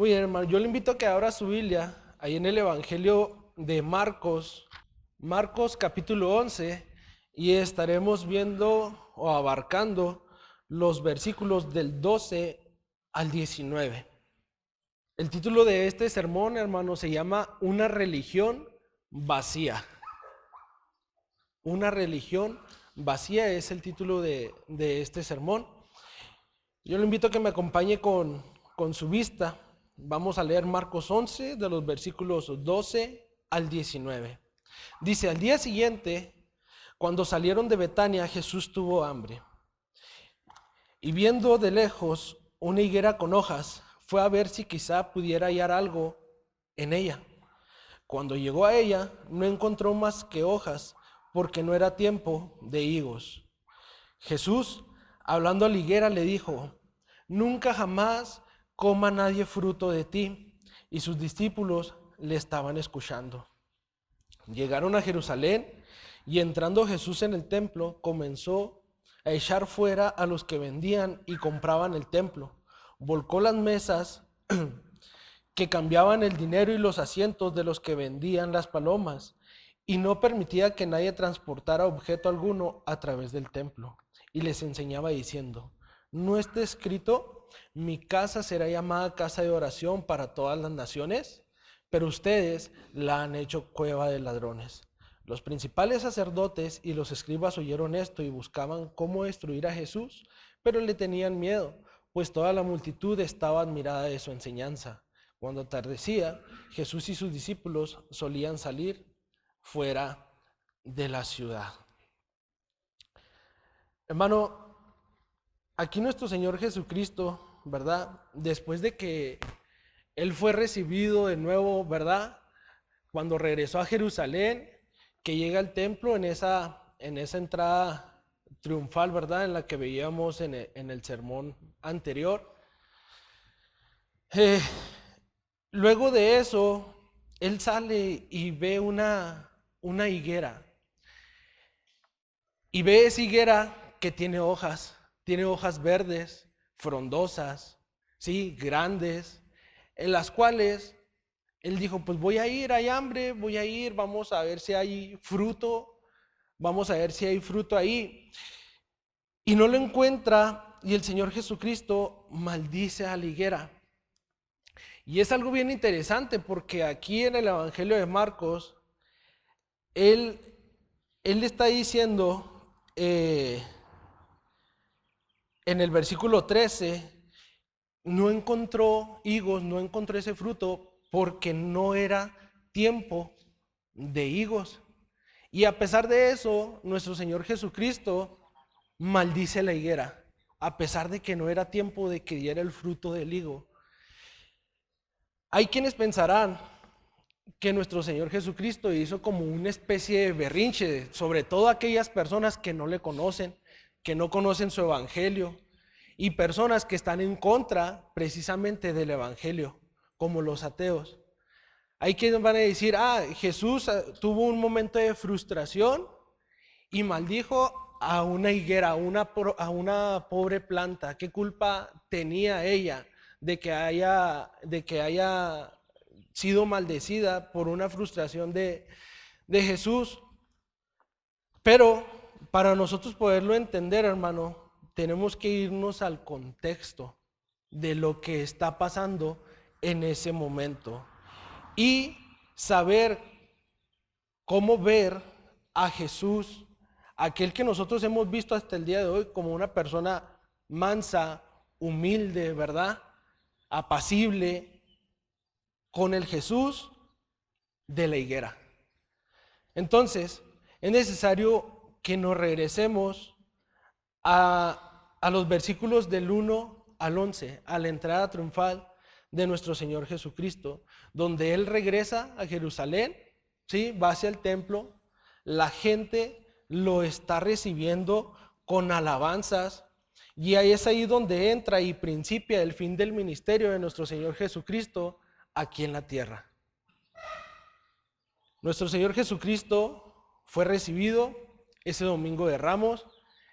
Muy bien, hermano. Yo le invito a que abra su Biblia ahí en el Evangelio de Marcos, Marcos capítulo 11, y estaremos viendo o abarcando los versículos del 12 al 19. El título de este sermón, hermano, se llama Una religión vacía. Una religión vacía es el título de este sermón. Yo le invito a que me acompañe con su vista. Vamos a leer Marcos 11 de los versículos 12 al 19. Dice, al día siguiente, cuando salieron de Betania, Jesús tuvo hambre. Y viendo de lejos una higuera con hojas, fue a ver si quizá pudiera hallar algo en ella. Cuando llegó a ella, no encontró más que hojas, porque no era tiempo de higos. Jesús, hablando a la higuera, le dijo, nunca jamás coma nadie fruto de ti. Y sus discípulos le estaban escuchando. Llegaron a Jerusalén y entrando Jesús en el templo, comenzó a echar fuera a los que vendían y compraban el templo. Volcó las mesas que cambiaban el dinero y los asientos de los que vendían las palomas, y no permitía que nadie transportara objeto alguno a través del templo. Y les enseñaba diciendo, ¿no está escrito, mi casa será llamada casa de oración para todas las naciones? Pero ustedes la han hecho cueva de ladrones. Los principales sacerdotes y los escribas oyeron esto y buscaban cómo destruir a Jesús, pero le tenían miedo, pues toda la multitud estaba admirada de su enseñanza. Cuando atardecía, Jesús y sus discípulos solían salir fuera de la ciudad. Hermano, aquí nuestro Señor Jesucristo, ¿verdad? Después de que Él fue recibido de nuevo, ¿verdad? Cuando regresó a Jerusalén, que llega al templo en esa entrada triunfal, ¿verdad? En la que veíamos en el sermón anterior. Luego de eso, Él sale y ve una higuera. Y ve esa higuera que tiene hojas verdes, frondosas, ¿sí? Grandes, en las cuales Él dijo, pues voy a ir, hay hambre, voy a ir, vamos a ver si hay fruto, vamos a ver si hay fruto ahí. Y no lo encuentra, y el Señor Jesucristo maldice a la higuera. Y es algo bien interesante porque aquí en el Evangelio de Marcos, Él está diciendo en el versículo 13, no encontró higos, no encontró ese fruto porque no era tiempo de higos. Y a pesar de eso, nuestro Señor Jesucristo maldice la higuera, a pesar de que no era tiempo de que diera el fruto del higo. Hay quienes pensarán que nuestro Señor Jesucristo hizo como una especie de berrinche, sobre todo aquellas personas que no le conocen, que no conocen su evangelio, y personas que están en contra precisamente del evangelio, como los ateos. Hay quienes van a decir, Jesús tuvo un momento de frustración y maldijo a una higuera, a una pobre planta. ¿Qué culpa tenía ella de que haya sido maldecida por una frustración de Jesús? Pero para nosotros poderlo entender, hermano, tenemos que irnos al contexto de lo que está pasando en ese momento y saber cómo ver a Jesús, aquel que nosotros hemos visto hasta el día de hoy como una persona mansa, humilde, ¿verdad? Apacible, con el Jesús de la higuera. Entonces, es necesario que nos regresemos a los versículos del 1 al 11, a la entrada triunfal de nuestro Señor Jesucristo, donde Él regresa a Jerusalén, ¿sí? Va hacia el templo, la gente lo está recibiendo con alabanzas, y ahí es ahí donde entra y principia el fin del ministerio de nuestro Señor Jesucristo aquí en la tierra. Nuestro Señor Jesucristo fue recibido ese domingo de Ramos,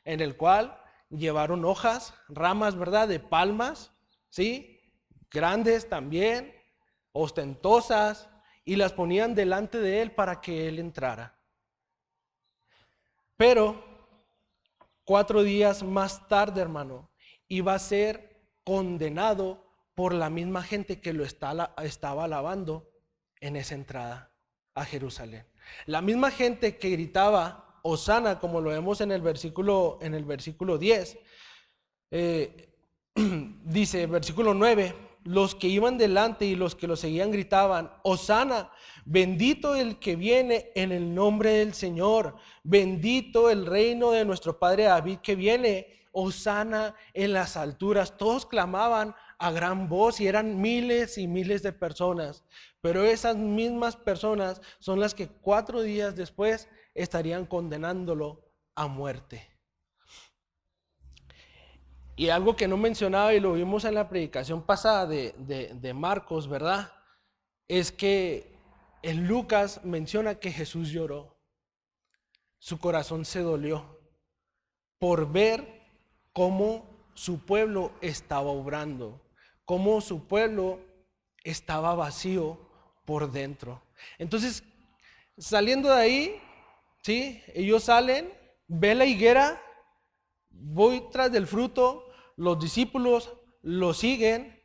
en el cual llevaron hojas, ramas, ¿verdad?, de palmas, ¿sí?, grandes también, ostentosas, y las ponían delante de él para que él entrara. Pero 4 días más tarde, hermano, iba a ser condenado por la misma gente que lo estaba alabando en esa entrada a Jerusalén. La misma gente que gritaba Hosana, como lo vemos en el versículo 10, dice, versículo 9, los que iban delante y los que lo seguían gritaban, Hosana, bendito el que viene en el nombre del Señor, bendito el reino de nuestro padre David que viene, Hosana en las alturas. Todos clamaban a gran voz y eran miles y miles de personas, pero esas mismas personas son las que 4 días después estarían condenándolo a muerte. Y algo que no mencionaba y lo vimos en la predicación pasada de Marcos, ¿verdad? Es que en Lucas menciona que Jesús lloró. Su corazón se dolió por ver cómo su pueblo estaba obrando, cómo su pueblo estaba vacío por dentro. Entonces, saliendo de ahí, ¿sí? Ellos salen, ven la higuera, voy tras del fruto, los discípulos lo siguen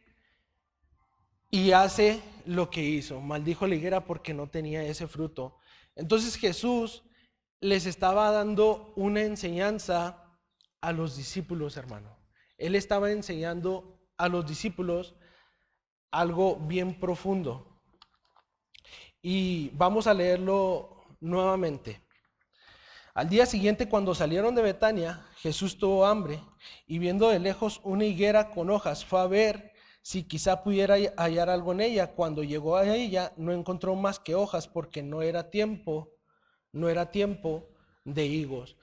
y hace lo que hizo. Maldijo la higuera porque no tenía ese fruto. Entonces Jesús les estaba dando una enseñanza a los discípulos, hermano. Él estaba enseñando a los discípulos algo bien profundo. Y vamos a leerlo nuevamente. Al día siguiente, cuando salieron de Betania, Jesús tuvo hambre y viendo de lejos una higuera con hojas, fue a ver si quizá pudiera hallar algo en ella. Cuando llegó a ella, no encontró más que hojas porque no era tiempo de higos.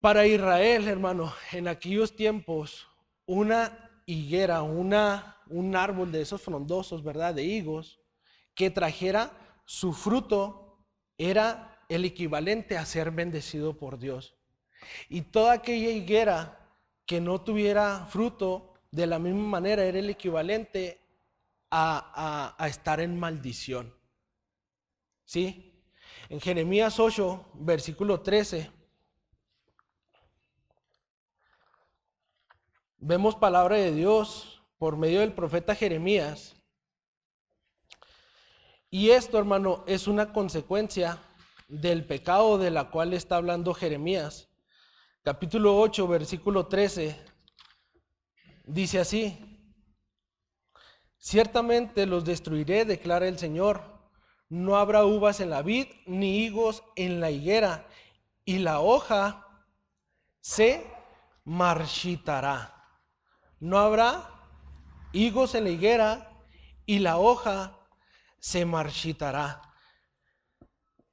Para Israel, hermano, en aquellos tiempos, una higuera, un árbol de esos frondosos, ¿verdad?, de higos, que trajera su fruto, era el equivalente a ser bendecido por Dios. Y toda aquella higuera que no tuviera fruto, de la misma manera era el equivalente a estar en maldición. ¿Sí? En Jeremías 8, versículo 13, vemos palabra de Dios por medio del profeta Jeremías. Y esto, hermano, es una consecuencia del pecado de la cual está hablando Jeremías. Capítulo 8, versículo 13, dice así: ciertamente los destruiré, declara el Señor. No habrá uvas en la vid, ni higos en la higuera, y la hoja se marchitará. No habrá higos en la higuera, y la hoja se marchitará.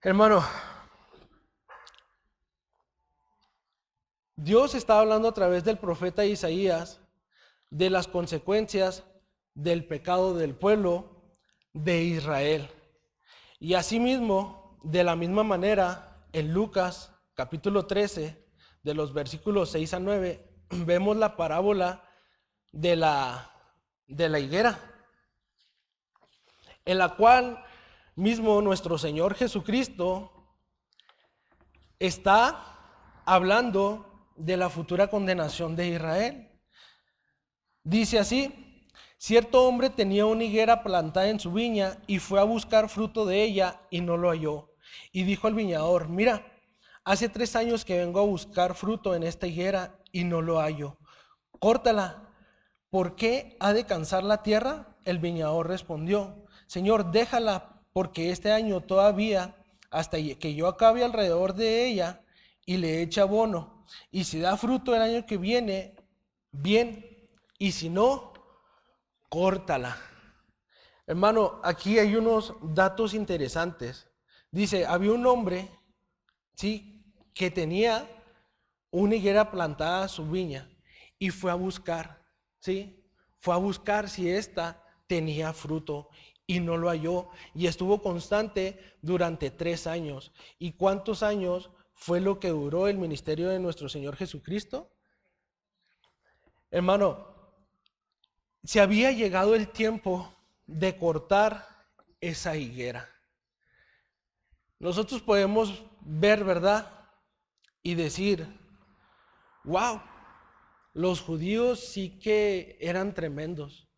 Hermano, Dios está hablando a través del profeta Isaías de las consecuencias del pecado del pueblo de Israel. Y asimismo, de la misma manera, en Lucas capítulo 13, de los versículos 6 a 9, vemos la parábola de la higuera, en la cual mismo nuestro Señor Jesucristo está hablando de la futura condenación de Israel. Dice así: cierto hombre tenía una higuera plantada en su viña y fue a buscar fruto de ella y no lo halló. Y dijo al viñador: mira, hace 3 años que vengo a buscar fruto en esta higuera y no lo hallo. Córtala. ¿Por qué ha de cansar la tierra? El viñador respondió: Señor, déjala, porque este año todavía, hasta que yo acabe alrededor de ella y le eche abono. Y si da fruto el año que viene, bien, y si no, córtala. Hermano, aquí hay unos datos interesantes. Dice, había un hombre, ¿sí?, que tenía una higuera plantada a su viña y fue a buscar, ¿sí? Fue a buscar si ésta tenía fruto y no lo halló, y estuvo constante durante 3 años. ¿Y cuántos años fue lo que duró el ministerio de nuestro Señor Jesucristo? Hermano, se había llegado el tiempo de cortar esa higuera. Nosotros podemos ver, ¿verdad? Y decir, wow, los judíos sí que eran tremendos.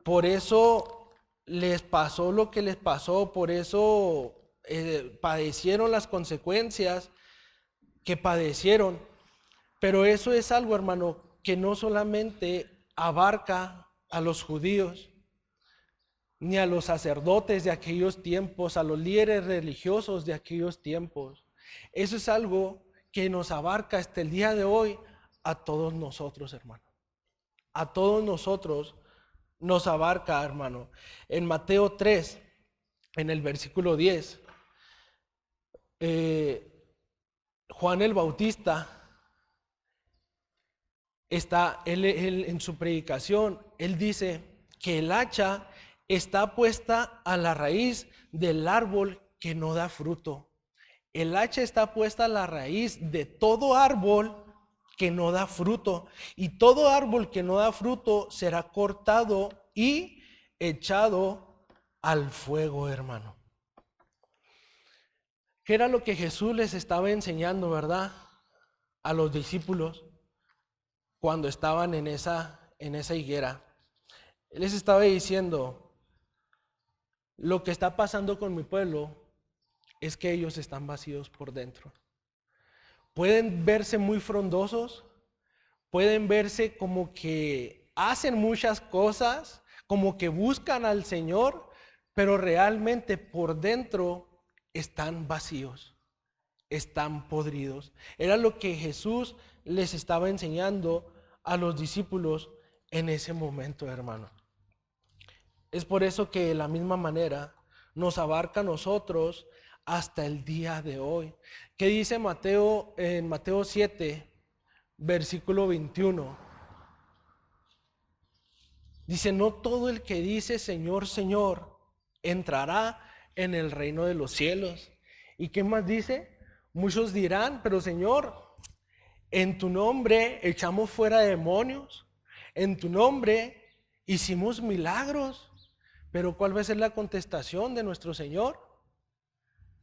Por eso les pasó lo que les pasó, por eso padecieron las consecuencias que padecieron. Pero eso es algo, hermano, que no solamente abarca a los judíos, ni a los sacerdotes de aquellos tiempos, a los líderes religiosos de aquellos tiempos. Eso es algo que nos abarca hasta el día de hoy a todos nosotros, hermano. A todos nosotros nos abarca, hermano. En Mateo 3, en el versículo 10, Juan el Bautista él en su predicación, él dice que el hacha está puesta a la raíz del árbol que no da fruto. El hacha está puesta a la raíz de todo árbol que no da fruto. Y todo árbol que no da fruto será cortado y echado al fuego, hermano. ¿Qué era lo que Jesús les estaba enseñando, verdad? A los discípulos cuando estaban en esa higuera. Él les estaba diciendo, lo que está pasando con mi pueblo es que ellos están vacíos por dentro. Pueden verse muy frondosos, pueden verse como que hacen muchas cosas, como que buscan al Señor, pero realmente por dentro están vacíos, están podridos. Era lo que Jesús les estaba enseñando a los discípulos en ese momento, hermano. Es por eso que de la misma manera nos abarca a nosotros hasta el día de hoy. ¿Qué dice Mateo en Mateo 7, versículo 21? Dice, no todo el que dice Señor, Señor, entrará en el reino de los cielos. ¿Y qué más dice? Muchos dirán, pero Señor, en tu nombre echamos fuera demonios, en tu nombre hicimos milagros. Pero ¿cuál va a ser la contestación de nuestro Señor?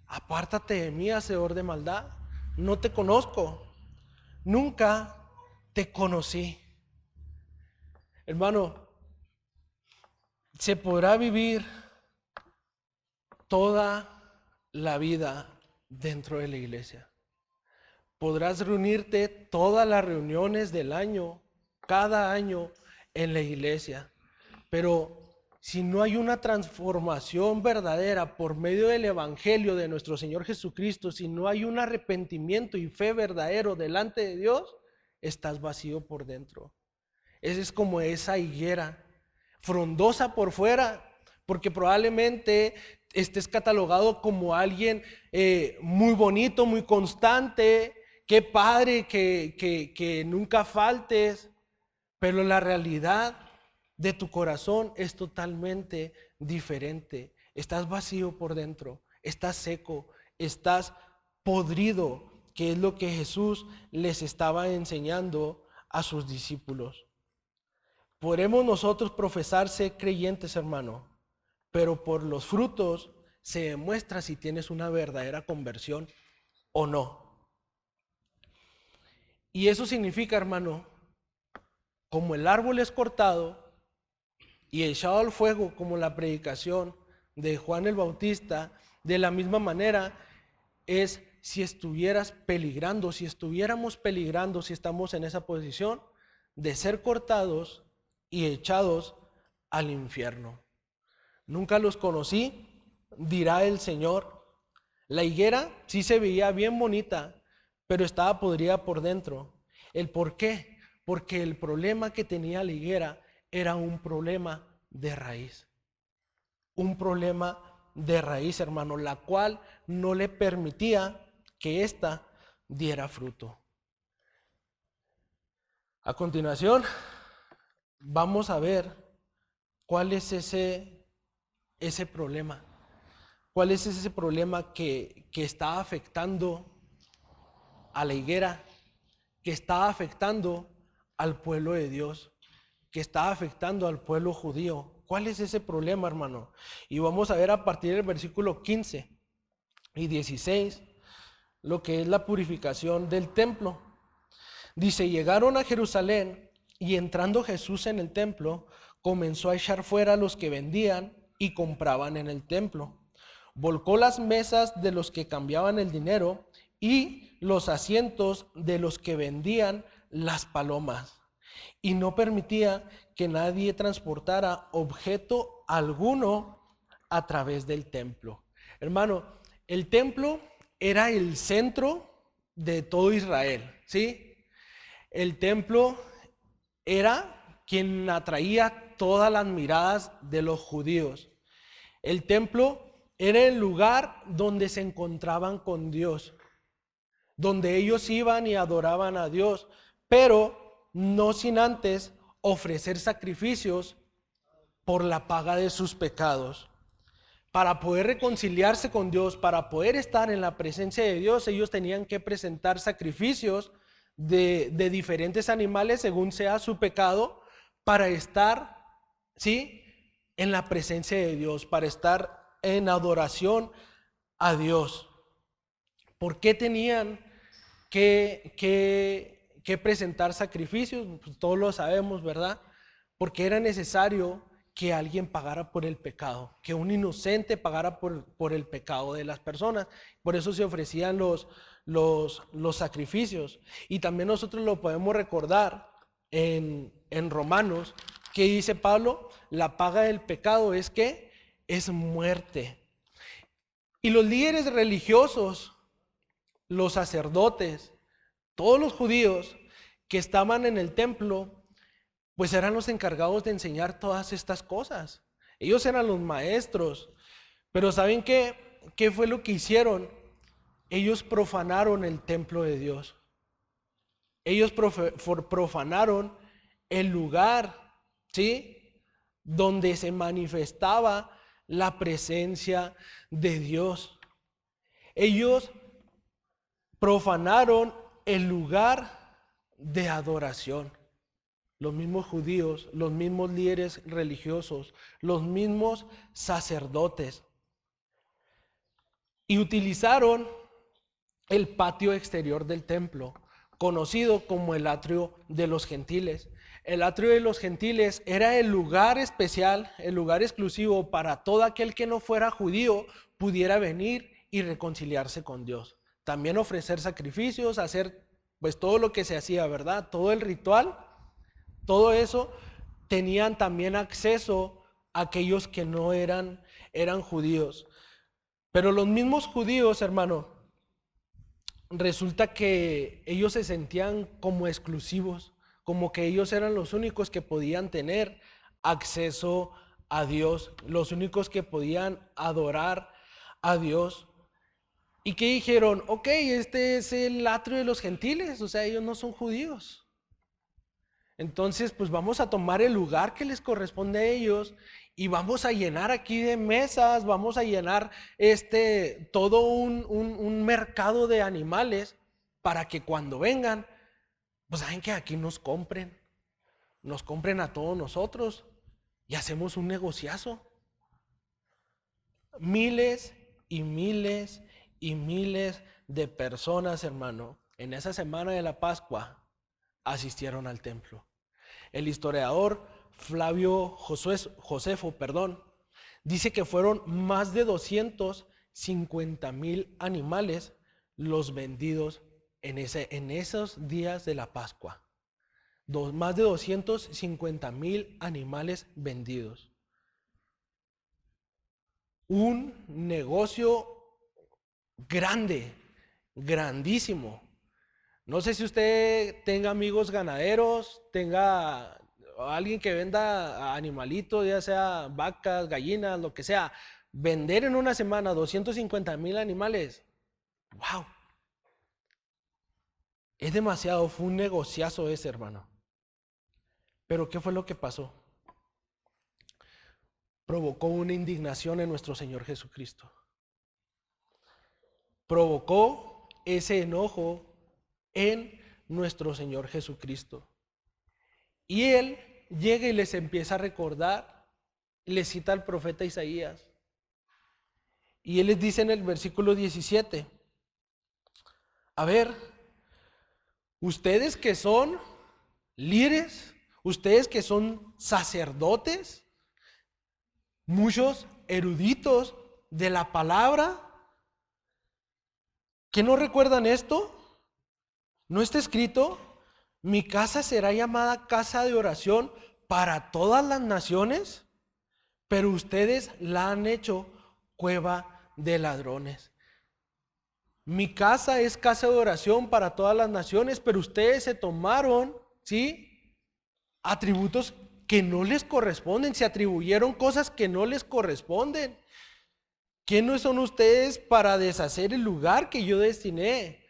Apártate de mí, hacedor de maldad. No te conozco. Nunca te conocí. Hermano, se podrá vivir toda la vida dentro de la iglesia. Podrás reunirte todas las reuniones del año, cada año en la iglesia. Pero si no hay una transformación verdadera por medio del evangelio de nuestro Señor Jesucristo, si no hay un arrepentimiento y fe verdadero delante de Dios, estás vacío por dentro. Ese es como esa higuera, frondosa por fuera, porque probablemente estés catalogado como alguien muy bonito, muy constante, qué padre que nunca faltes, pero la realidad de tu corazón es totalmente diferente. Estás vacío por dentro, estás seco, estás podrido, que es lo que Jesús les estaba enseñando a sus discípulos. Podemos nosotros profesar ser creyentes, hermano, pero por los frutos se demuestra si tienes una verdadera conversión o no. Y eso significa, hermano, como el árbol es cortado y echado al fuego, como la predicación de Juan el Bautista, de la misma manera es si estuvieras peligrando, si estuviéramos peligrando, si estamos en esa posición de ser cortados y echados al infierno. Nunca los conocí, dirá el Señor. La higuera sí se veía bien bonita, pero estaba podrida por dentro. ¿El por qué? Porque el problema que tenía la higuera era un problema de raíz. Un problema de raíz, hermano, la cual no le permitía que ésta diera fruto. A continuación, vamos a ver cuál es ese problema. ¿Cuál es ese problema que está afectando a la higuera, que está afectando al pueblo de Dios, que estaba afectando al pueblo judío. ¿Cuál es ese problema, hermano? Y vamos a ver a partir del versículo 15 y 16 lo que es la purificación del templo. Dice, llegaron a Jerusalén y entrando Jesús en el templo, comenzó a echar fuera a los que vendían y compraban en el templo. Volcó las mesas de los que cambiaban el dinero y los asientos de los que vendían las palomas. Y no permitía que nadie transportara objeto alguno a través del templo. Hermano, el templo era el centro de todo Israel, ¿sí? El templo era quien atraía todas las miradas de los judíos. El templo era el lugar donde se encontraban con Dios, donde ellos iban y adoraban a Dios, pero no sin antes ofrecer sacrificios por la paga de sus pecados. Para poder reconciliarse con Dios, para poder estar en la presencia de Dios, ellos tenían que presentar sacrificios de diferentes animales según sea su pecado, para estar, ¿sí?, en la presencia de Dios, para estar en adoración a Dios. ¿Por qué tenían que presentar sacrificios? Pues todos lo sabemos, ¿verdad? Porque era necesario que alguien pagara por el pecado, que un inocente pagara por el pecado de las personas. Por eso se ofrecían los sacrificios. Y también nosotros lo podemos recordar en Romanos, que dice Pablo, la paga del pecado es ¿qué? Es muerte. Y los líderes religiosos, los sacerdotes, todos los judíos que estaban en el templo, pues eran los encargados de enseñar todas estas cosas. Ellos eran los maestros. Pero ¿saben qué? ¿Qué fue lo que hicieron? Ellos profanaron el templo de Dios. Ellos profanaron el lugar, ¿sí?, donde se manifestaba la presencia de Dios. Ellos profanaron el lugar de adoración. Los mismos judíos, los mismos líderes religiosos, los mismos sacerdotes. Y utilizaron el patio exterior del templo, conocido como el atrio de los gentiles. El atrio de los gentiles era el lugar especial, el lugar exclusivo para todo aquel que no fuera judío pudiera venir y reconciliarse con Dios. También ofrecer sacrificios, hacer pues todo lo que se hacía, ¿verdad? Todo el ritual, todo eso tenían también acceso a aquellos que no eran judíos. Pero los mismos judíos, hermano, resulta que ellos se sentían como exclusivos, como que ellos eran los únicos que podían tener acceso a Dios, los únicos que podían adorar a Dios. ¿Y qué dijeron? Ok, este es el atrio de los gentiles, o sea, ellos no son judíos. Entonces, pues vamos a tomar el lugar que les corresponde a ellos y vamos a llenar aquí de mesas, vamos a llenar todo un mercado de animales para que cuando vengan, pues saben que aquí nos compren a todos nosotros y hacemos un negociazo. Miles y miles y miles de personas, hermano, en esa semana de la Pascua asistieron al templo. El historiador Flavio Josefo, dice que fueron más de 250,000 animales los vendidos en esos días de la Pascua. Más de 250,000 animales vendidos. Un negocio grande, grandísimo. No sé si usted tenga amigos ganaderos, tenga alguien que venda animalitos, ya sea vacas, gallinas, lo que sea. Vender en una semana 250,000 animales. ¡Wow! Es demasiado, fue un negociazo ese, hermano. Pero ¿qué fue lo que pasó? Provocó una indignación en nuestro Señor Jesucristo. Provocó ese enojo en nuestro Señor Jesucristo. Y Él llega y les empieza a recordar, les cita al profeta Isaías. Y él les dice en el versículo 17, a ver, ustedes que son líderes, ustedes que son sacerdotes, muchos eruditos de la palabra, ¿qué no recuerdan esto? ¿No está escrito? Mi casa será llamada casa de oración para todas las naciones, pero ustedes la han hecho cueva de ladrones. Mi casa es casa de oración para todas las naciones, pero ustedes se tomaron, ¿sí?, atributos que no les corresponden, se atribuyeron cosas que no les corresponden. ¿Quiénes son ustedes para deshacer el lugar que yo destiné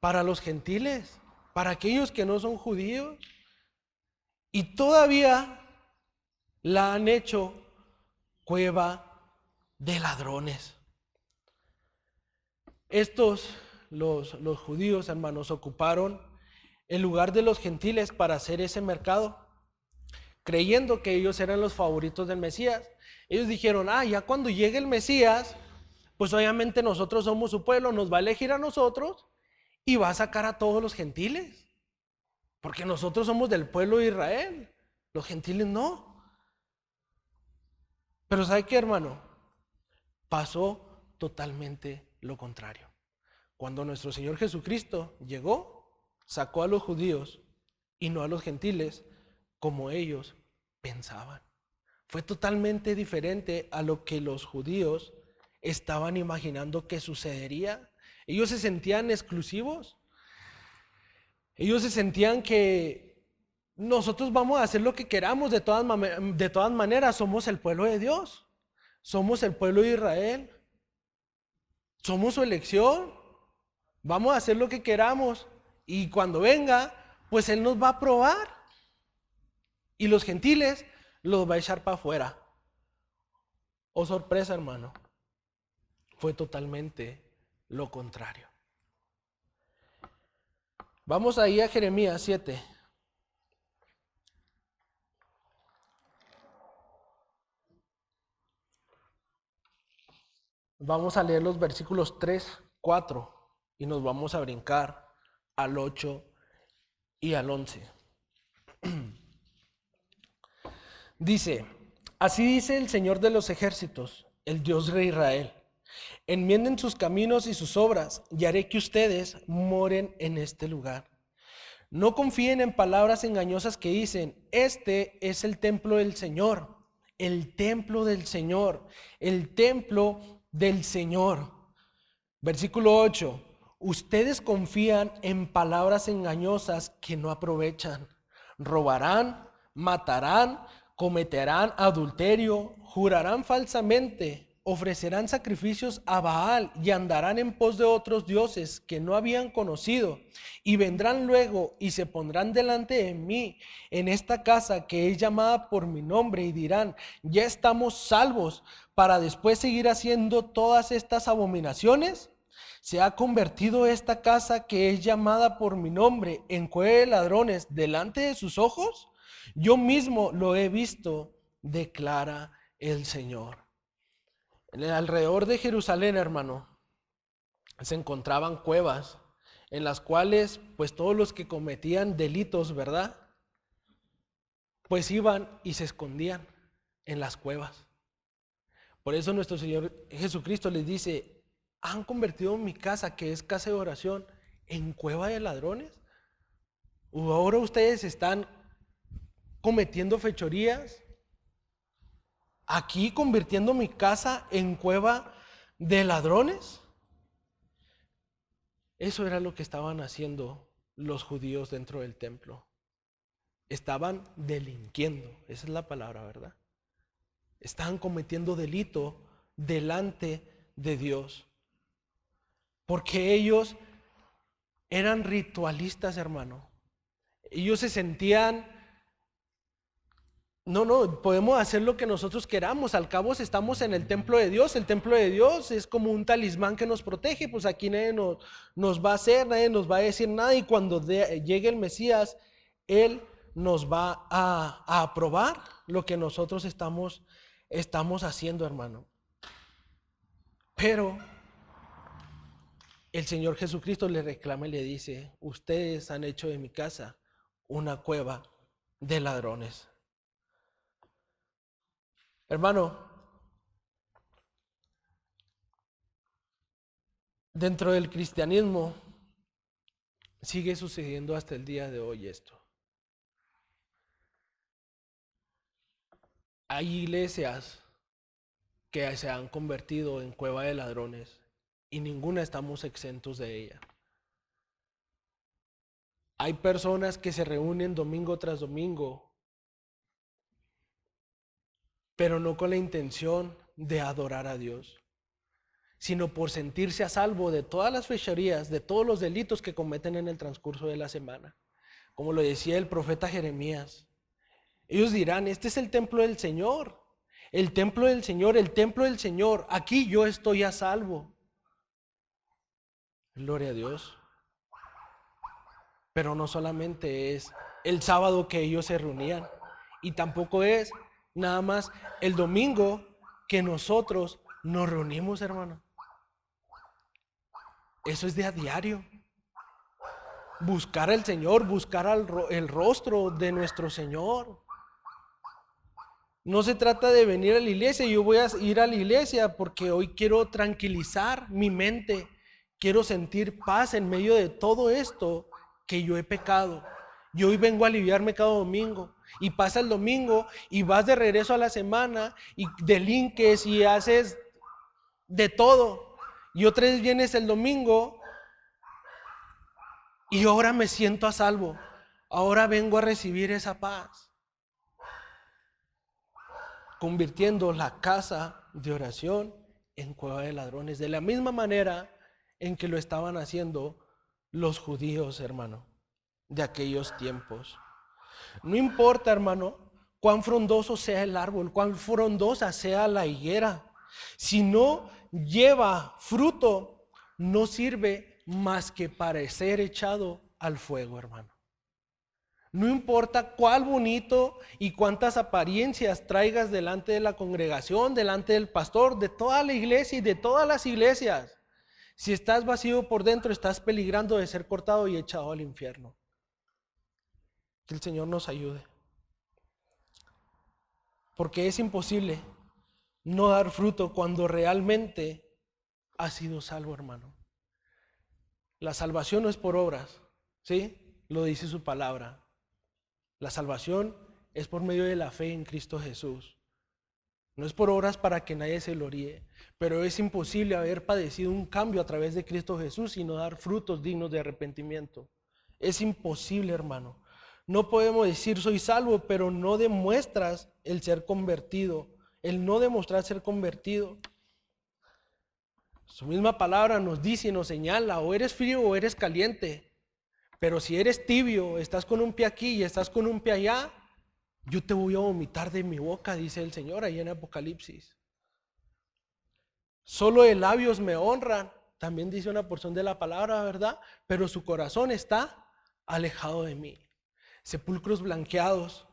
para los gentiles, para aquellos que no son judíos? Y todavía la han hecho cueva de ladrones. Los judíos, hermanos, ocuparon el lugar de los gentiles para hacer ese mercado, creyendo que ellos eran los favoritos del Mesías. Ellos dijeron, ya cuando llegue el Mesías, pues obviamente nosotros somos su pueblo, nos va a elegir a nosotros y va a sacar a todos los gentiles, porque nosotros somos del pueblo de Israel, los gentiles no. Pero ¿sabe qué, hermano? Pasó totalmente lo contrario. Cuando nuestro Señor Jesucristo llegó, sacó a los judíos y no a los gentiles como ellos pensaban. Fue totalmente diferente a lo que los judíos estaban imaginando que sucedería. Ellos se sentían exclusivos. Ellos se sentían que nosotros vamos a hacer lo que queramos, de todas maneras somos el pueblo de Dios, somos el pueblo de Israel, somos su elección, vamos a hacer lo que queramos y cuando venga, pues Él nos va a probar y los gentiles los va a echar para afuera. Oh, sorpresa, hermano, fue totalmente lo contrario. Vamos ahí a Jeremías 7. Vamos a leer los versículos 3, 4 y nos vamos a brincar al 8 y al 11. Dice, así dice el Señor de los ejércitos, el Dios de Israel. Enmienden sus caminos y sus obras, y haré que ustedes moren en este lugar. No confíen en palabras engañosas que dicen, este es el templo del Señor, el templo del Señor, el templo del Señor. Versículo 8, ustedes confían en palabras engañosas que no aprovechan. Robarán, matarán, cometerán adulterio, jurarán falsamente, ofrecerán sacrificios a Baal y andarán en pos de otros dioses que no habían conocido, y vendrán luego y se pondrán delante de mí en esta casa que es llamada por mi nombre y dirán, ya estamos salvos, para después seguir haciendo todas estas abominaciones. ¿Se ha convertido esta casa que es llamada por mi nombre en cueva de ladrones delante de sus ojos? Yo mismo lo he visto, declara el Señor. Alrededor de Jerusalén, hermano, se encontraban cuevas en las cuales pues todos los que cometían delitos, ¿verdad?, pues iban y se escondían en las cuevas. Por eso nuestro Señor Jesucristo les dice, ¿han convertido mi casa, que es casa de oración, en cueva de ladrones? ¿O ahora ustedes están cometiendo fechorías aquí, convirtiendo mi casa en cueva de ladrones? Eso era lo que estaban haciendo los judíos dentro del templo. Estaban delinquiendo, esa es la palabra, ¿verdad? Estaban cometiendo delito delante de Dios. Porque ellos eran ritualistas, hermano. Ellos se sentían, no, podemos hacer lo que nosotros queramos, al cabo estamos en el templo de Dios. El templo de Dios es como un talismán que nos protege, pues aquí nadie nos va a hacer, nadie nos va a decir nada, y cuando llegue el Mesías, Él nos va a aprobar lo que nosotros estamos haciendo, hermano. Pero el Señor Jesucristo le reclama y le dice: ustedes han hecho de mi casa una cueva de ladrones. Hermano, dentro del cristianismo sigue sucediendo hasta el día de hoy esto. Hay iglesias que se han convertido en cueva de ladrones y ninguna estamos exentos de ella. Hay personas que se reúnen domingo tras domingo, pero no con la intención de adorar a Dios, sino por sentirse a salvo de todas las fechorías, de todos los delitos que cometen en el transcurso de la semana. Como lo decía el profeta Jeremías, ellos dirán: este es el templo del Señor, el templo del Señor, el templo del Señor, aquí yo estoy a salvo. Gloria a Dios. Pero no solamente es el sábado que ellos se reunían, y tampoco es nada más el domingo que nosotros nos reunimos, hermano. Eso es de a diario. Buscar al Señor, buscar el rostro de nuestro Señor. No se trata de venir a la iglesia. Yo voy a ir a la iglesia porque hoy quiero tranquilizar mi mente. Quiero sentir paz en medio de todo esto que yo he pecado. Yo hoy vengo a aliviarme cada domingo. Y pasa el domingo y vas de regreso a la semana y delinques y haces de todo. Y otra vez vienes el domingo y ahora me siento a salvo. Ahora vengo a recibir esa paz. Convirtiendo la casa de oración en cueva de ladrones, de la misma manera en que lo estaban haciendo los judíos, hermano, de aquellos tiempos. No importa, hermano, cuán frondoso sea el árbol, cuán frondosa sea la higuera, si no lleva fruto, no sirve más que para ser echado al fuego, hermano. No importa cuál bonito y cuántas apariencias traigas delante de la congregación, delante del pastor, de toda la iglesia y de todas las iglesias. Si estás vacío por dentro, estás peligrando de ser cortado y echado al infierno. Que el Señor nos ayude. Porque es imposible no dar fruto cuando realmente has sido salvo, hermano. La salvación no es por obras, ¿sí? Lo dice su palabra. La salvación es por medio de la fe en Cristo Jesús. No es por obras para que nadie se gloríe, pero es imposible haber padecido un cambio a través de Cristo Jesús y no dar frutos dignos de arrepentimiento. Es imposible, hermano. No podemos decir soy salvo, pero no demuestras el ser convertido, el no demostrar ser convertido. Su misma palabra nos dice y nos señala: o eres frío o eres caliente. Pero si eres tibio, estás con un pie aquí y estás con un pie allá, yo te voy a vomitar de mi boca, dice el Señor ahí en Apocalipsis. Solo de labios me honran, también dice una porción de la palabra, ¿verdad? Pero su corazón está alejado de mí. Sepulcros blanqueados,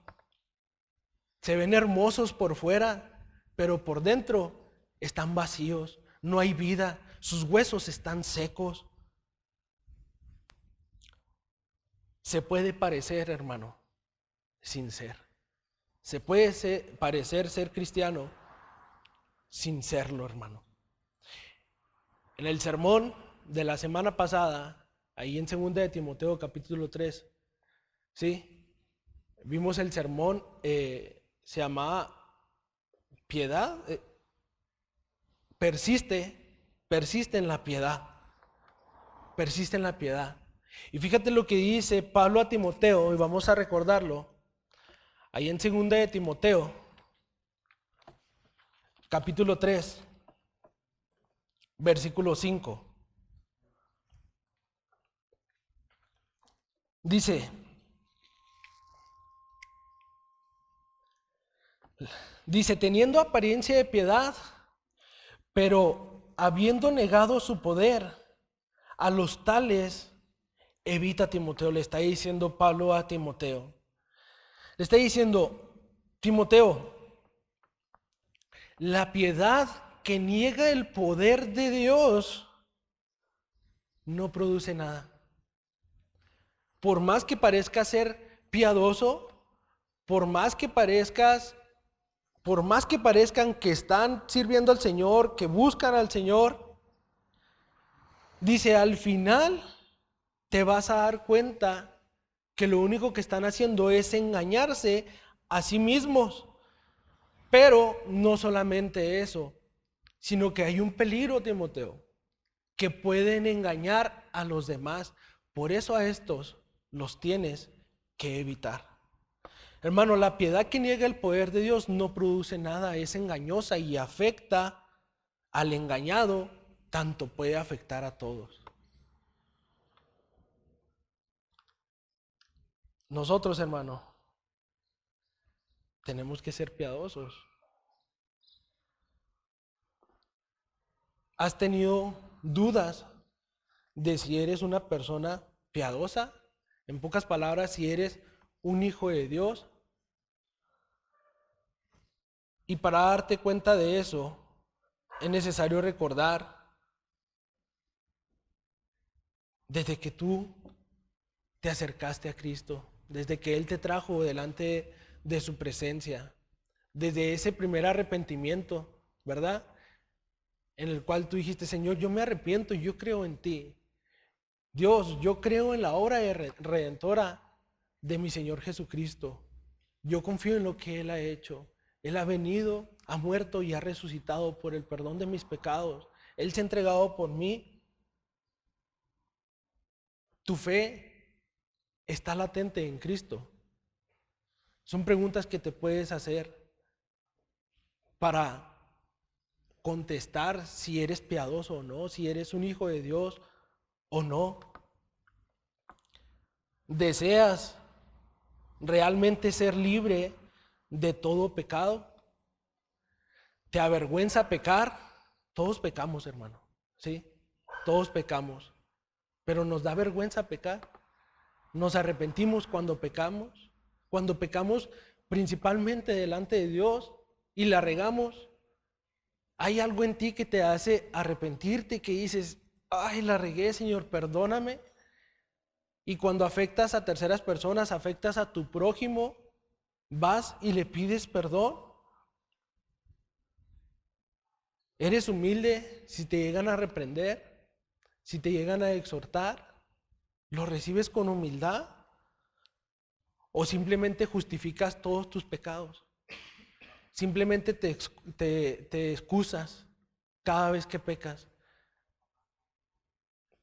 se ven hermosos por fuera, pero por dentro están vacíos, no hay vida, sus huesos están secos. Se puede parecer, hermano, sin ser. Se puede parecer ser cristiano sin serlo, hermano. En el sermón de la semana pasada, ahí en 2 de Timoteo capítulo 3, ¿sí? Vimos el sermón, se llamaba piedad, persiste en la piedad, persiste en la piedad. Y fíjate lo que dice Pablo a Timoteo, y vamos a recordarlo, ahí en 2 de Timoteo, capítulo 3, versículo 5. Dice, teniendo apariencia de piedad, pero habiendo negado su poder, a los tales evita, Timoteo, le está diciendo Pablo a Timoteo. Le está diciendo, Timoteo, la piedad que niega el poder de Dios no produce nada. Por más que parezca ser piadoso, por más que parezcan que están sirviendo al Señor, que buscan al Señor, dice, al final te vas a dar cuenta que lo único que están haciendo es engañarse a sí mismos. Pero no solamente eso, sino que hay un peligro, Timoteo, que pueden engañar a los demás. Por eso a estos los tienes que evitar. Hermano, la piedad que niega el poder de Dios no produce nada, es engañosa y afecta al engañado, tanto puede afectar a todos. Nosotros, hermano, tenemos que ser piadosos. ¿Has tenido dudas de si eres una persona piadosa? En pocas palabras, si eres un hijo de Dios. Y para darte cuenta de eso, es necesario recordar desde que tú te acercaste a Cristo, desde que Él te trajo delante de su presencia, desde ese primer arrepentimiento, ¿verdad? En el cual tú dijiste, Señor, yo me arrepiento y yo creo en ti. Dios, yo creo en la obra redentora de mi Señor Jesucristo. Yo confío en lo que Él ha hecho. Él ha venido, ha muerto y ha resucitado por el perdón de mis pecados. Él se ha entregado por mí. Tu fe está latente en Cristo. Son preguntas que te puedes hacer para contestar si eres piadoso o no, si eres un hijo de Dios o no. ¿Deseas realmente ser libre de todo pecado? ¿Te avergüenza pecar? Todos pecamos, hermano, ¿sí? Todos pecamos, pero nos da vergüenza pecar. Nos arrepentimos cuando pecamos principalmente delante de Dios y la regamos. Hay algo en ti que te hace arrepentirte, que dices, ay, la regué, Señor, perdóname. Y cuando afectas a terceras personas, afectas a tu prójimo, vas y le pides perdón. Eres humilde si te llegan a reprender, si te llegan a exhortar, lo recibes con humildad o simplemente justificas todos tus pecados. Simplemente te excusas cada vez que pecas,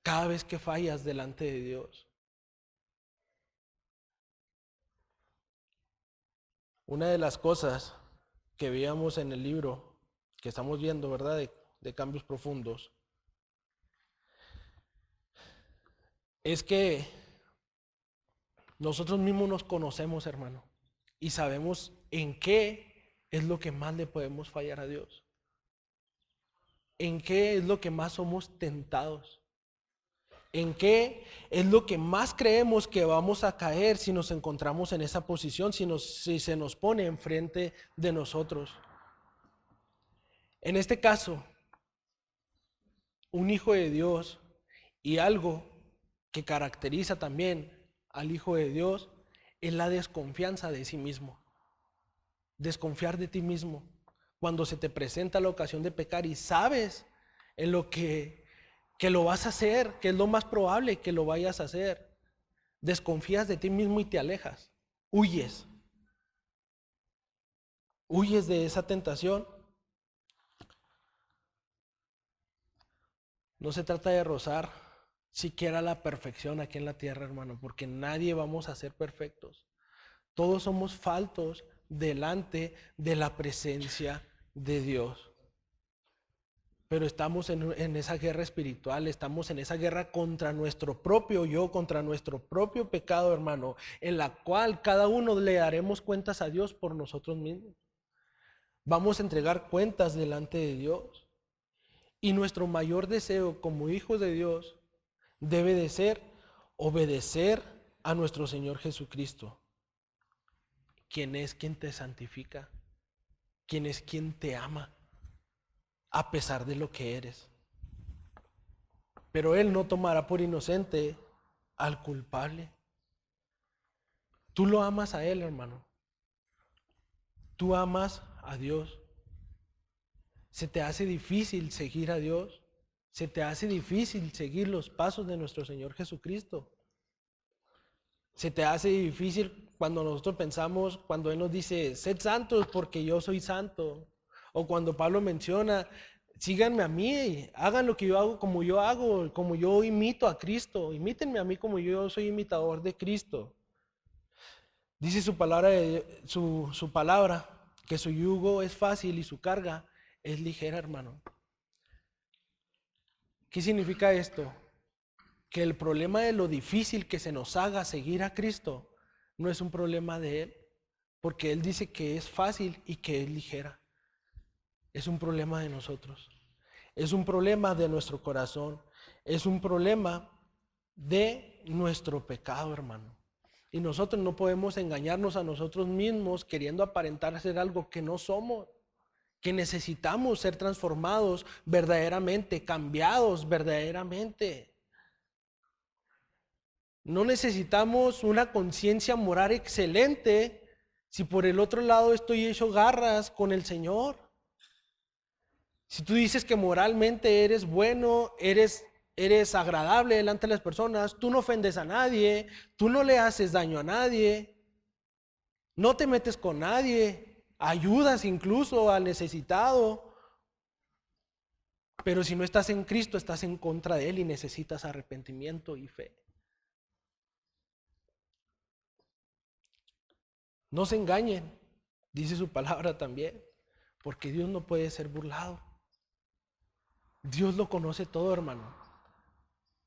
cada vez que fallas delante de Dios. Una de las cosas que veíamos en el libro que estamos viendo, ¿verdad? De cambios profundos, es que nosotros mismos nos conocemos, hermano, y sabemos en qué es lo que más le podemos fallar a Dios. ¿En qué es lo que más somos tentados? ¿En qué es lo que más creemos que vamos a caer si nos encontramos en esa posición, si se nos pone enfrente de nosotros? En este caso, un hijo de Dios y algo que caracteriza también al hijo de Dios es la desconfianza de sí mismo. Desconfiar de ti mismo. Cuando se te presenta la ocasión de pecar y sabes en lo que lo vas a hacer, que es lo más probable que lo vayas a hacer, desconfías de ti mismo y te alejas, huyes de esa tentación. No se trata de rozar siquiera la perfección aquí en la tierra, hermano, porque nadie vamos a ser perfectos. Todos somos faltos delante de la presencia de Dios. Pero estamos en esa guerra espiritual, estamos en esa guerra contra nuestro propio yo, contra nuestro propio pecado, hermano, en la cual cada uno le daremos cuentas a Dios por nosotros mismos. Vamos a entregar cuentas delante de Dios. Y nuestro mayor deseo como hijos de Dios debe de ser obedecer a nuestro Señor Jesucristo. ¿quién es quien te santifica? ¿Quién es quien te ama a pesar de lo que eres? Pero Él no tomará por inocente al culpable. Tú lo amas a Él, hermano. Tú amas a Dios. ¿Se te hace difícil seguir a Dios? ¿Se te hace difícil seguir los pasos de nuestro Señor Jesucristo? ¿Se te hace difícil cuando nosotros pensamos, cuando Él nos dice, sed santos porque yo soy santo? O cuando Pablo menciona, síganme a mí, hagan lo que yo hago como yo imito a Cristo, imítenme a mí como yo soy imitador de Cristo. Dice su palabra que su yugo es fácil y su carga es ligera, hermano. ¿Qué significa esto? Que el problema de lo difícil que se nos haga seguir a Cristo no es un problema de Él, porque Él dice que es fácil y que es ligera. Es un problema de nosotros. Es un problema de nuestro corazón. Es un problema de nuestro pecado, hermano. Y nosotros no podemos engañarnos a nosotros mismos queriendo aparentar ser algo que no somos, que necesitamos ser transformados verdaderamente, cambiados verdaderamente. No necesitamos una conciencia moral excelente si por el otro lado estoy hecho garras con el Señor. Si tú dices que moralmente eres bueno, eres agradable delante de las personas, tú no ofendes a nadie, tú no le haces daño a nadie, no te metes con nadie, ayudas incluso al necesitado, pero si no estás en Cristo, estás en contra de Él y necesitas arrepentimiento y fe. No se engañen, dice su palabra también, porque Dios no puede ser burlado. Dios lo conoce todo, hermano.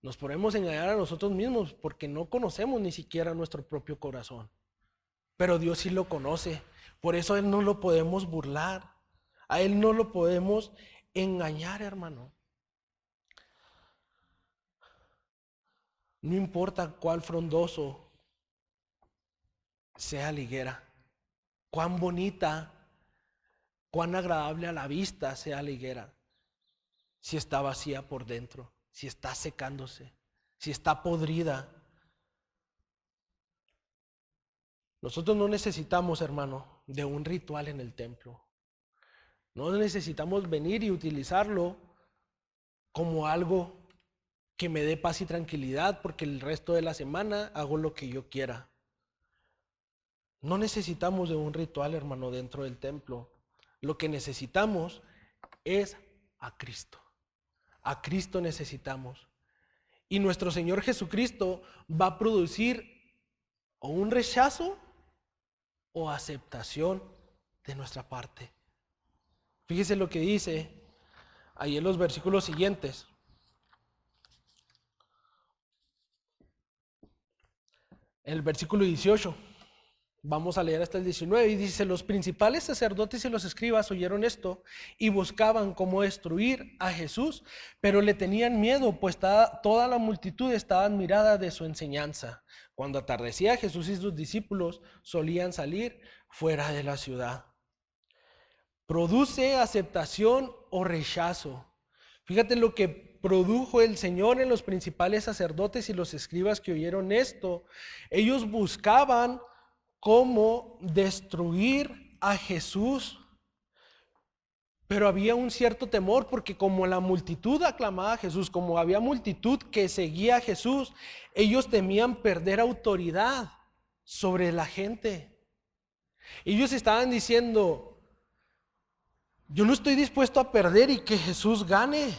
Nos podemos engañar a nosotros mismos porque no conocemos ni siquiera nuestro propio corazón. Pero Dios sí lo conoce. Por eso a Él no lo podemos burlar. A Él no lo podemos engañar, hermano. No importa cuál frondoso sea la higuera, cuán bonita, cuán agradable a la vista sea la higuera, si está vacía por dentro, si está secándose, si está podrida. Nosotros no necesitamos, hermano, de un ritual en el templo. No necesitamos venir y utilizarlo como algo que me dé paz y tranquilidad porque el resto de la semana hago lo que yo quiera. No necesitamos de un ritual, hermano, dentro del templo. Lo que necesitamos es a Cristo. A Cristo necesitamos. Y nuestro Señor Jesucristo va a producir o un rechazo o aceptación de nuestra parte. Fíjese lo que dice ahí en los versículos siguientes. En el versículo 18. Vamos a leer hasta el 19 y dice, los principales sacerdotes y los escribas oyeron esto y buscaban cómo destruir a Jesús, pero le tenían miedo, pues toda la multitud estaba admirada de su enseñanza. Cuando atardecía, Jesús y sus discípulos solían salir fuera de la ciudad. Produce aceptación o rechazo. Fíjate lo que produjo el Señor en los principales sacerdotes y los escribas que oyeron esto. Ellos buscaban cómo destruir a Jesús, pero había un cierto temor porque como la multitud aclamaba a Jesús, como había multitud que seguía a Jesús, ellos temían perder autoridad sobre la gente. Ellos estaban diciendo, yo no estoy dispuesto a perder y que Jesús gane.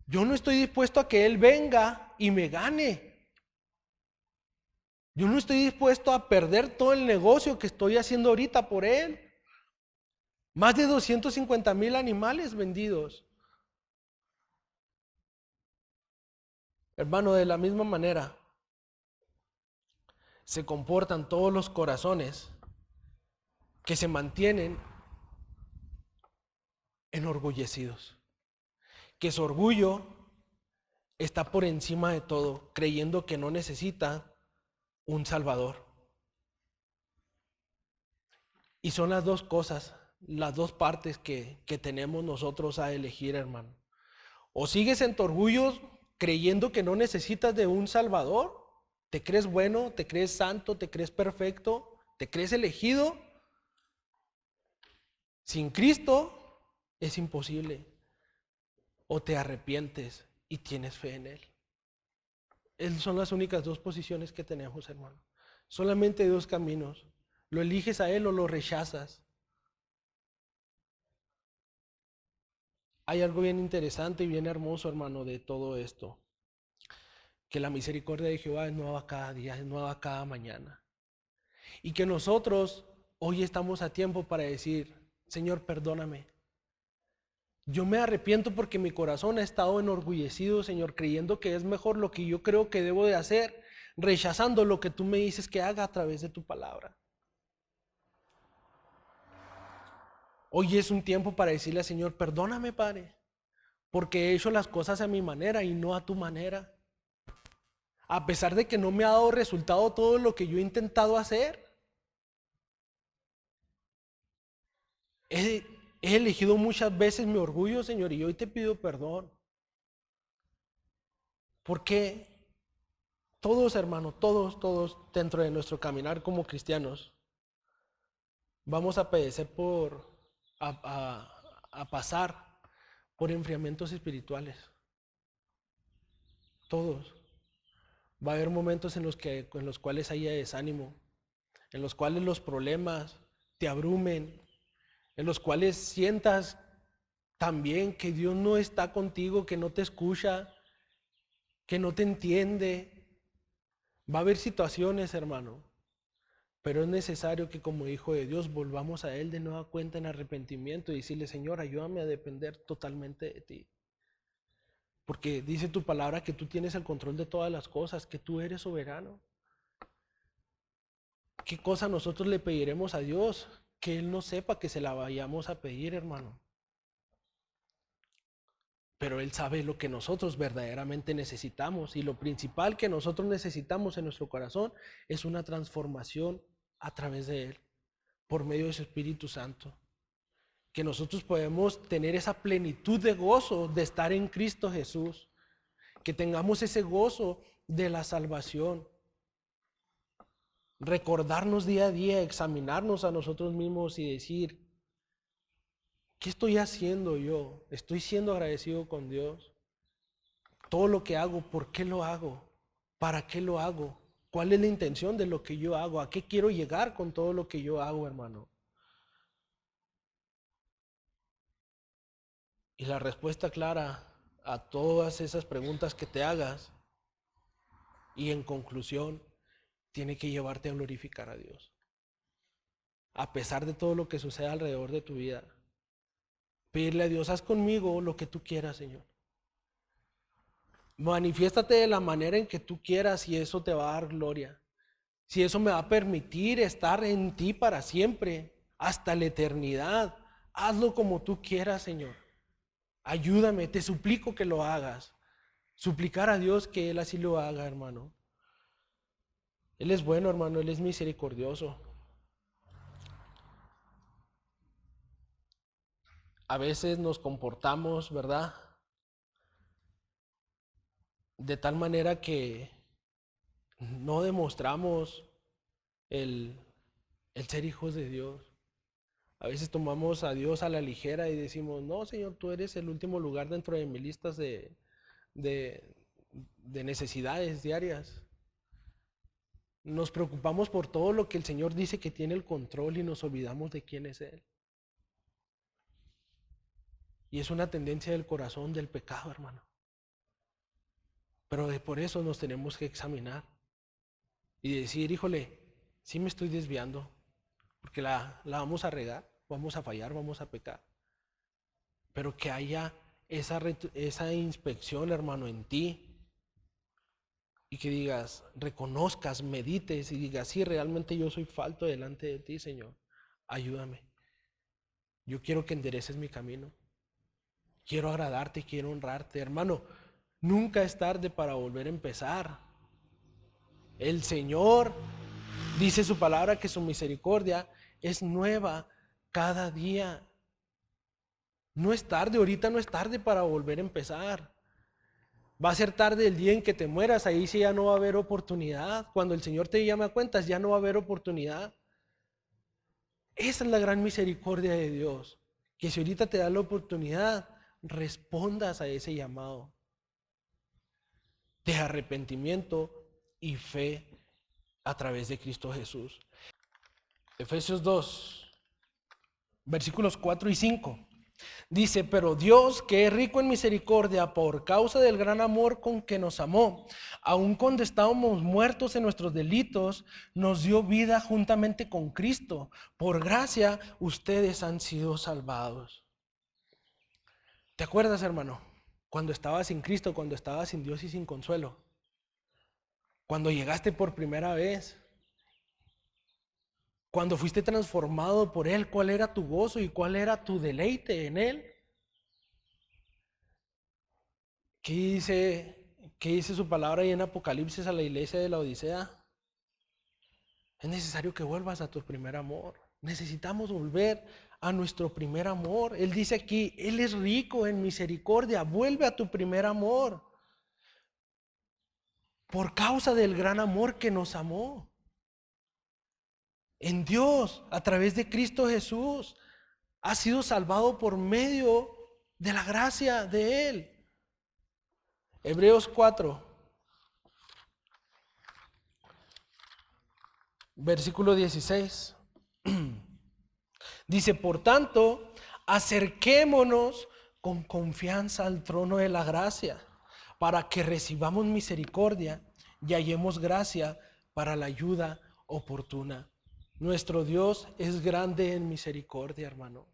Yo no estoy dispuesto a que Él venga y me gane. Yo no estoy dispuesto a perder todo el negocio que estoy haciendo ahorita por Él. Más de 250,000 animales vendidos. Hermano, de la misma manera se comportan todos los corazones que se mantienen enorgullecidos. Que su orgullo está por encima de todo, creyendo que no necesita un Salvador. Y son las dos cosas, las dos partes que tenemos nosotros a elegir, hermano. O sigues en tu orgullo creyendo que no necesitas de un Salvador, te crees bueno, te crees santo, te crees perfecto, te crees elegido. Sin Cristo es imposible. O te arrepientes y tienes fe en Él. Esas son las únicas dos posiciones que tenemos, hermano. Solamente dos caminos. Lo eliges a Él o lo rechazas. Hay algo bien interesante y bien hermoso, hermano, de todo esto. Que la misericordia de Jehová es nueva cada día, es nueva cada mañana. Y que nosotros hoy estamos a tiempo para decir, Señor, perdóname. Yo me arrepiento porque mi corazón ha estado enorgullecido, Señor, creyendo que es mejor lo que yo creo que debo de hacer, rechazando lo que tú me dices que haga a través de tu palabra. Hoy es un tiempo para decirle al Señor, perdóname, Padre, porque he hecho las cosas a mi manera y no a tu manera. A pesar de que no me ha dado resultado todo lo que yo he intentado hacer. He elegido muchas veces mi orgullo, Señor, y hoy te pido perdón. Porque todos, hermano, todos dentro de nuestro caminar como cristianos, vamos a padecer a pasar por enfriamientos espirituales. Todos. Va a haber momentos en los cuales haya desánimo, en los cuales los problemas te abrumen, en los cuales sientas también que Dios no está contigo, que no te escucha, que no te entiende. Va a haber situaciones, hermano, pero es necesario que como hijo de Dios volvamos a Él de nueva cuenta en arrepentimiento y decirle, Señor, ayúdame a depender totalmente de ti. Porque dice tu palabra que tú tienes el control de todas las cosas, que tú eres soberano. ¿Qué cosa nosotros le pediremos a Dios que Él no sepa que se la vayamos a pedir, hermano? Pero Él sabe lo que nosotros verdaderamente necesitamos, y lo principal que nosotros necesitamos en nuestro corazón es una transformación a través de Él, por medio de su Espíritu Santo. Que nosotros podemos tener esa plenitud de gozo de estar en Cristo Jesús, que tengamos ese gozo de la salvación. Recordarnos día a día, examinarnos a nosotros mismos y decir, ¿qué estoy haciendo yo? ¿Estoy siendo agradecido con Dios? Todo lo que hago, ¿por qué lo hago? ¿Para qué lo hago? ¿Cuál es la intención de lo que yo hago? ¿A qué quiero llegar con todo lo que yo hago, hermano? Y la respuesta clara a todas esas preguntas que te hagas, y en conclusión, tiene que llevarte a glorificar a Dios. A pesar de todo lo que suceda alrededor de tu vida, pedirle a Dios, haz conmigo lo que tú quieras, Señor. Manifiéstate de la manera en que tú quieras y eso te va a dar gloria. Si eso me va a permitir estar en ti para siempre, hasta la eternidad, hazlo como tú quieras, Señor. Ayúdame, te suplico que lo hagas. Suplicar a Dios que Él así lo haga, hermano. Él es bueno, hermano, Él es misericordioso. A veces nos comportamos, ¿verdad?, de tal manera que no demostramos el ser hijos de Dios. A veces tomamos a Dios a la ligera y decimos, no, Señor, tú eres el último lugar dentro de mis listas de necesidades diarias. Nos preocupamos por todo lo que el Señor dice que tiene el control y nos olvidamos de quién es Él. Y es una tendencia del corazón del pecado, hermano. Pero por eso nos tenemos que examinar y decir, híjole, sí me estoy desviando, porque la vamos a regar, vamos a fallar, vamos a pecar. Pero que haya esa inspección, hermano, en ti, y que digas, reconozcas, medites y digas, sí, realmente yo soy falto delante de ti, Señor, ayúdame. Yo quiero que endereces mi camino. Quiero agradarte, quiero honrarte, hermano. Nunca es tarde para volver a empezar. El Señor dice su palabra que su misericordia es nueva cada día. No es tarde, ahorita no es tarde para volver a empezar. Va a ser tarde el día en que te mueras, ahí sí ya no va a haber oportunidad. Cuando el Señor te llame a cuentas, ya no va a haber oportunidad. Esa es la gran misericordia de Dios, que si ahorita te da la oportunidad, respondas a ese llamado de arrepentimiento y fe a través de Cristo Jesús. Efesios 2, versículos 4 y 5. Dice, pero Dios, que es rico en misericordia por causa del gran amor con que nos amó, aun cuando estábamos muertos en nuestros delitos, nos dio vida juntamente con Cristo. Por gracia, ustedes han sido salvados. ¿Te acuerdas, hermano? Cuando estabas sin Cristo, cuando estabas sin Dios y sin consuelo. Cuando llegaste por primera vez. Cuando fuiste transformado por Él, ¿cuál era tu gozo y cuál era tu deleite en Él? ¿Qué dice su palabra ahí en Apocalipsis a la iglesia de la Odisea? Es necesario que vuelvas a tu primer amor. Necesitamos volver a nuestro primer amor. Él dice aquí, Él es rico en misericordia. Vuelve a tu primer amor. Por causa del gran amor que nos amó. En Dios, a través de Cristo Jesús, has sido salvado por medio de la gracia de Él. Hebreos 4, versículo 16. Dice, por tanto, acerquémonos con confianza al trono de la gracia, para que recibamos misericordia y hallemos gracia para la ayuda oportuna. Nuestro Dios es grande en misericordia, hermano.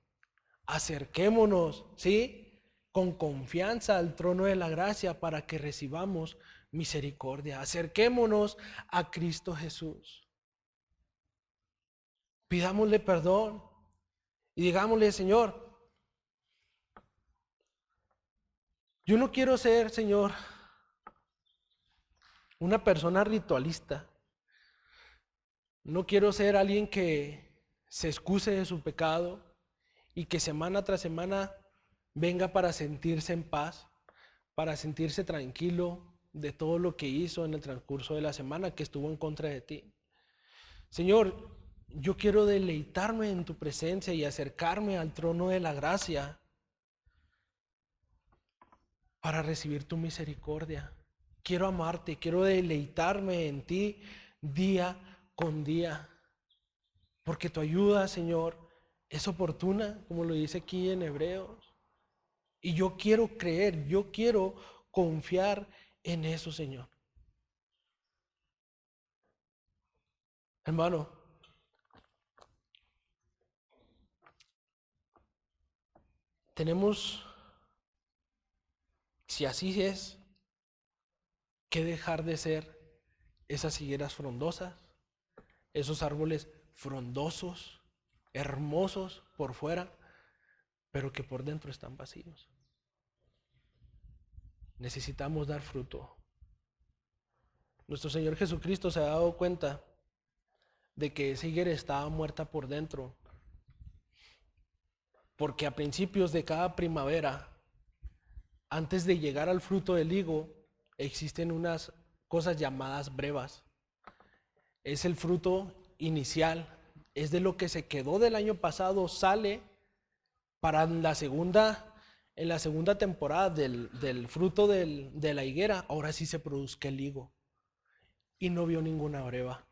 Acerquémonos, ¿sí? Con confianza al trono de la gracia para que recibamos misericordia. Acerquémonos a Cristo Jesús. Pidámosle perdón y digámosle, Señor, yo no quiero ser, Señor, una persona ritualista. No quiero ser alguien que se excuse de su pecado y que semana tras semana venga para sentirse en paz, para sentirse tranquilo de todo lo que hizo en el transcurso de la semana que estuvo en contra de ti. Señor, yo quiero deleitarme en tu presencia y acercarme al trono de la gracia para recibir tu misericordia. Quiero amarte, quiero deleitarme en ti día con día, porque tu ayuda, Señor, es oportuna, como lo dice aquí en Hebreos. Y yo quiero creer, yo quiero confiar en eso, Señor. Hermano, tenemos, si así es, que dejar de ser esas higueras frondosas, esos árboles frondosos, hermosos por fuera, pero que por dentro están vacíos. Necesitamos dar fruto. Nuestro Señor Jesucristo se ha dado cuenta de que esa higuera estaba muerta por dentro, porque a principios de cada primavera, antes de llegar al fruto del higo, existen unas cosas llamadas brevas. Es el fruto inicial, es de lo que se quedó del año pasado, sale para en la segunda temporada del fruto de la higuera, ahora sí se produzca el higo. Y no vio ninguna breva,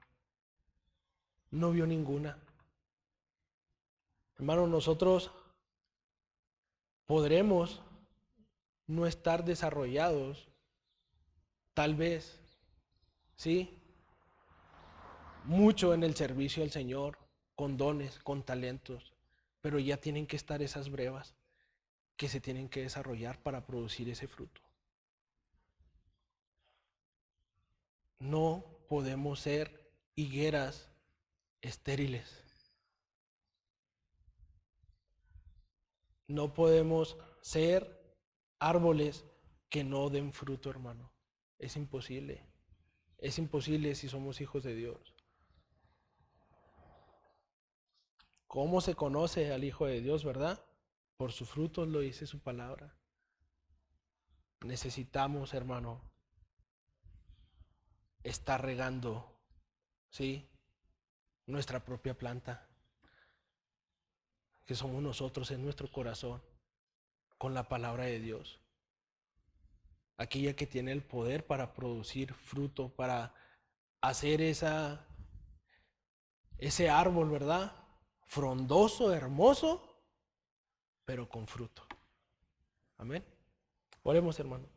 no vio ninguna. Hermano, nosotros podremos no estar desarrollados, tal vez, ¿sí? Mucho en el servicio al Señor, con dones, con talentos, pero ya tienen que estar esas brevas que se tienen que desarrollar para producir ese fruto. No podemos ser higueras estériles. No podemos ser árboles que no den fruto, hermano. Es imposible. Es imposible si somos hijos de Dios. ¿Cómo se conoce al Hijo de Dios, verdad? Por sus frutos, lo dice su palabra. Necesitamos, hermano, estar regando, ¿sí?, nuestra propia planta, que somos nosotros en nuestro corazón, con la palabra de Dios. Aquella que tiene el poder para producir fruto, para hacer ese árbol, ¿verdad? Frondoso, hermoso, pero con fruto. Amén. Oremos, hermano.